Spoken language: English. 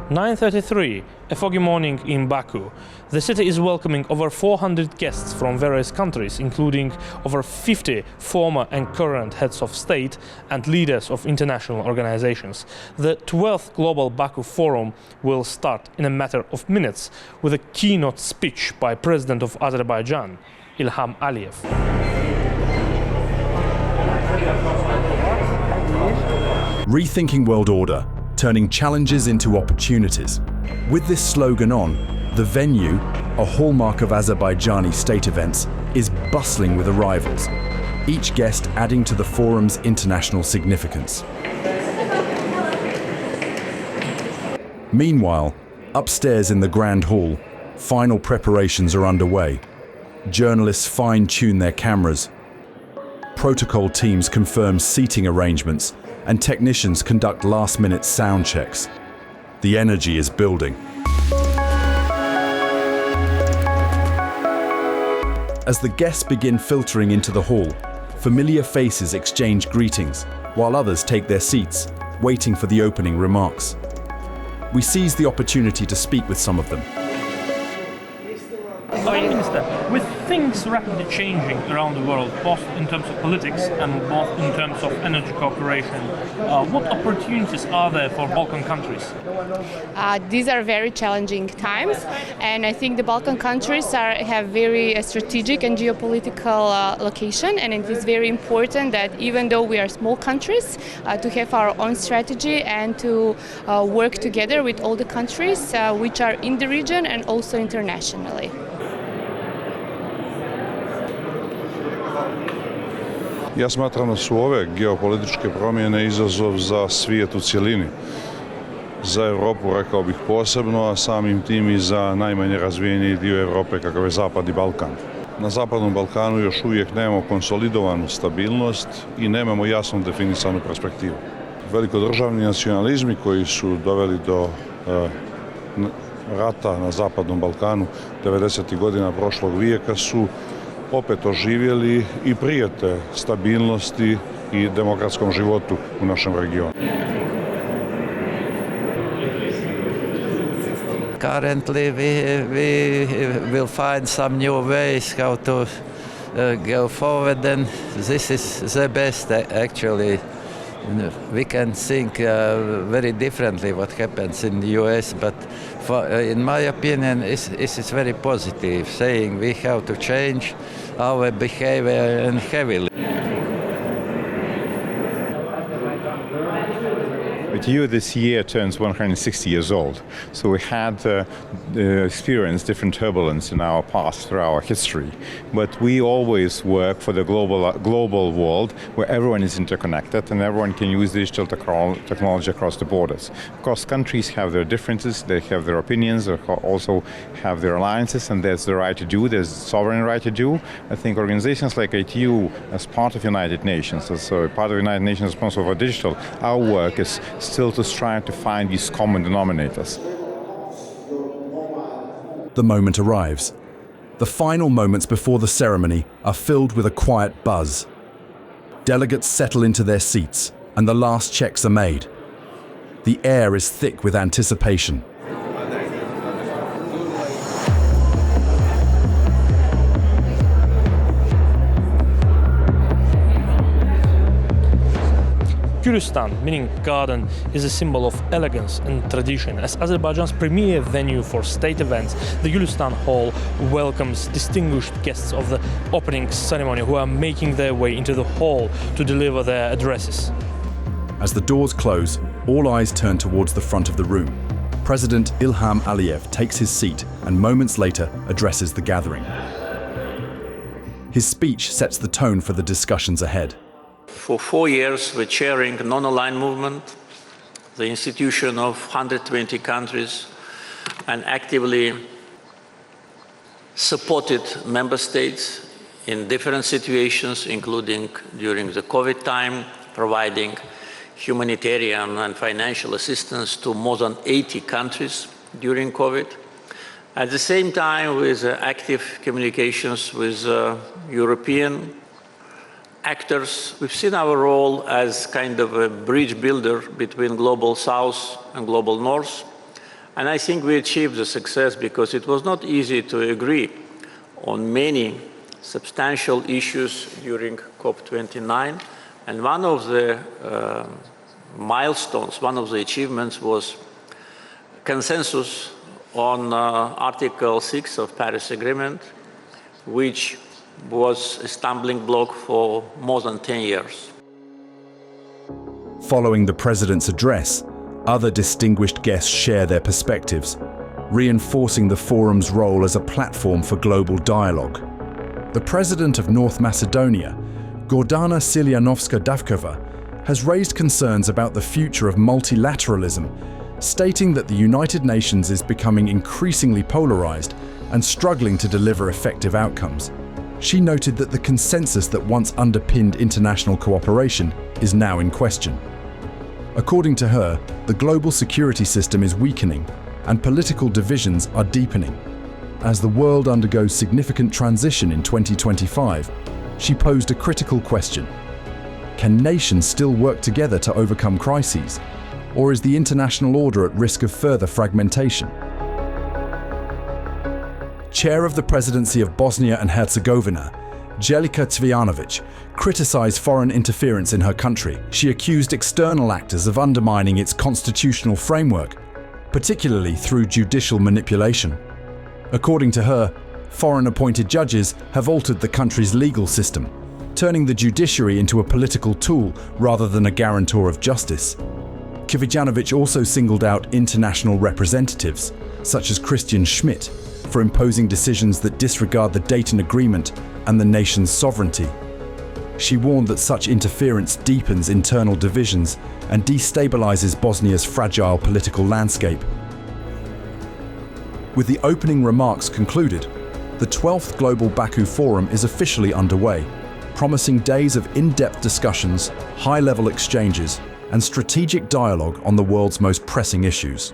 9:33, a foggy morning in Baku. The city is welcoming over 400 guests from various countries, including over 50 former and current heads of state and leaders of international organizations. The 12th Global Baku Forum will start in a matter of minutes with a keynote speech by President of Azerbaijan, Ilham Aliyev. Rethinking world order, turning challenges into opportunities. With this slogan on, the venue, a hallmark of Azerbaijani state events, is bustling with arrivals, each guest adding to the forum's international significance. Meanwhile, upstairs in the Grand Hall, final preparations are underway. Journalists fine-tune their cameras. Protocol teams confirm seating arrangements, and technicians conduct last-minute sound checks. The energy is building. As the guests begin filtering into the hall, familiar faces exchange greetings, while others take their seats, waiting for the opening remarks. We seize the opportunity to speak with some of them. Prime Minister, with things rapidly changing around the world, both in terms of politics and both in terms of energy cooperation, what opportunities are there for Balkan countries? These are very challenging times, and I think the Balkan countries have very strategic and geopolitical location, and it is very important that even though we are small countries, to have our own strategy and to work together with all the countries which are in the region and also internationally. Ja smatram da su ove geopolitičke promjene izazov za svijet u cjelini. Za Europu, rekao bih posebno, a samim tim i za najmanje razvijeni dio Europe kakav je Zapadni Balkan. Na Zapadnom Balkanu još uvijek nemamo konsolidovanu stabilnost i nemamo jasno definisanu perspektivu. Velikodržavni nacionalizmi koji su doveli do rata na Zapadnom Balkanu 90. godina prošlog vijeka su opet oživjeli i prijete stabilnosti i demokratskom životu u našem regionu. Currently, we will find some new ways how to go forward, and this is the best actually. We can think very differently what happens in the US, but in my opinion, it is very positive, saying we have to change our behavior and heavily. AnewZ this year turns 160 years old, so we had experienced different turbulence in our past through our history, but we always work for the global world where everyone is interconnected and everyone can use digital technology across the borders. Of course, countries have their differences, they have their opinions, they also have their alliances, and there's the right to do, there's sovereign right to do. I think organizations like AnewZ, as part of United Nations, as part of United Nations responsible for digital, our work is still to strive to find these common denominators. The moment arrives. The final moments before the ceremony are filled with a quiet buzz. Delegates settle into their seats, and the last checks are made. The air is thick with anticipation. Gülistan, meaning garden, is a symbol of elegance and tradition. As Azerbaijan's premier venue for state events, the Gülistan Hall welcomes distinguished guests of the opening ceremony who are making their way into the hall to deliver their addresses. As the doors close, all eyes turn towards the front of the room. President Ilham Aliyev takes his seat and moments later addresses the gathering. His speech sets the tone for the discussions ahead. For 4 years, we're chairing non-aligned movement, the institution of 120 countries, and actively supported member states in different situations, including during the COVID time, providing humanitarian and financial assistance to more than 80 countries during COVID. At the same time, with active communications with European actors, we've seen our role as kind of a bridge builder between global South and global North, And I think we achieved the success because it was not easy to agree on many substantial issues during COP29. And one of the milestones, one of the achievements was consensus on Article 6 of Paris Agreement, which was a stumbling block for more than 10 years. Following the President's address, other distinguished guests share their perspectives, reinforcing the forum's role as a platform for global dialogue. The President of North Macedonia, Gordana Siljanovska-Davkova, has raised concerns about the future of multilateralism, stating that the United Nations is becoming increasingly polarized and struggling to deliver effective outcomes. She noted that the consensus that once underpinned international cooperation is now in question. According to her, the global security system is weakening and political divisions are deepening. As the world undergoes significant transition in 2025, she posed a critical question. Can nations still work together to overcome crises? Or is the international order at risk of further fragmentation? Chair of the Presidency of Bosnia and Herzegovina, Jelika Cvijanović, criticized foreign interference in her country. She accused external actors of undermining its constitutional framework, particularly through judicial manipulation. According to her, foreign-appointed judges have altered the country's legal system, turning the judiciary into a political tool rather than a guarantor of justice. Cvijanović also singled out international representatives, such as Christian Schmidt, for imposing decisions that disregard the Dayton Agreement and the nation's sovereignty. She warned that such interference deepens internal divisions and destabilizes Bosnia's fragile political landscape. With the opening remarks concluded, the 12th Global Baku Forum is officially underway, promising days of in-depth discussions, high-level exchanges, and strategic dialogue on the world's most pressing issues.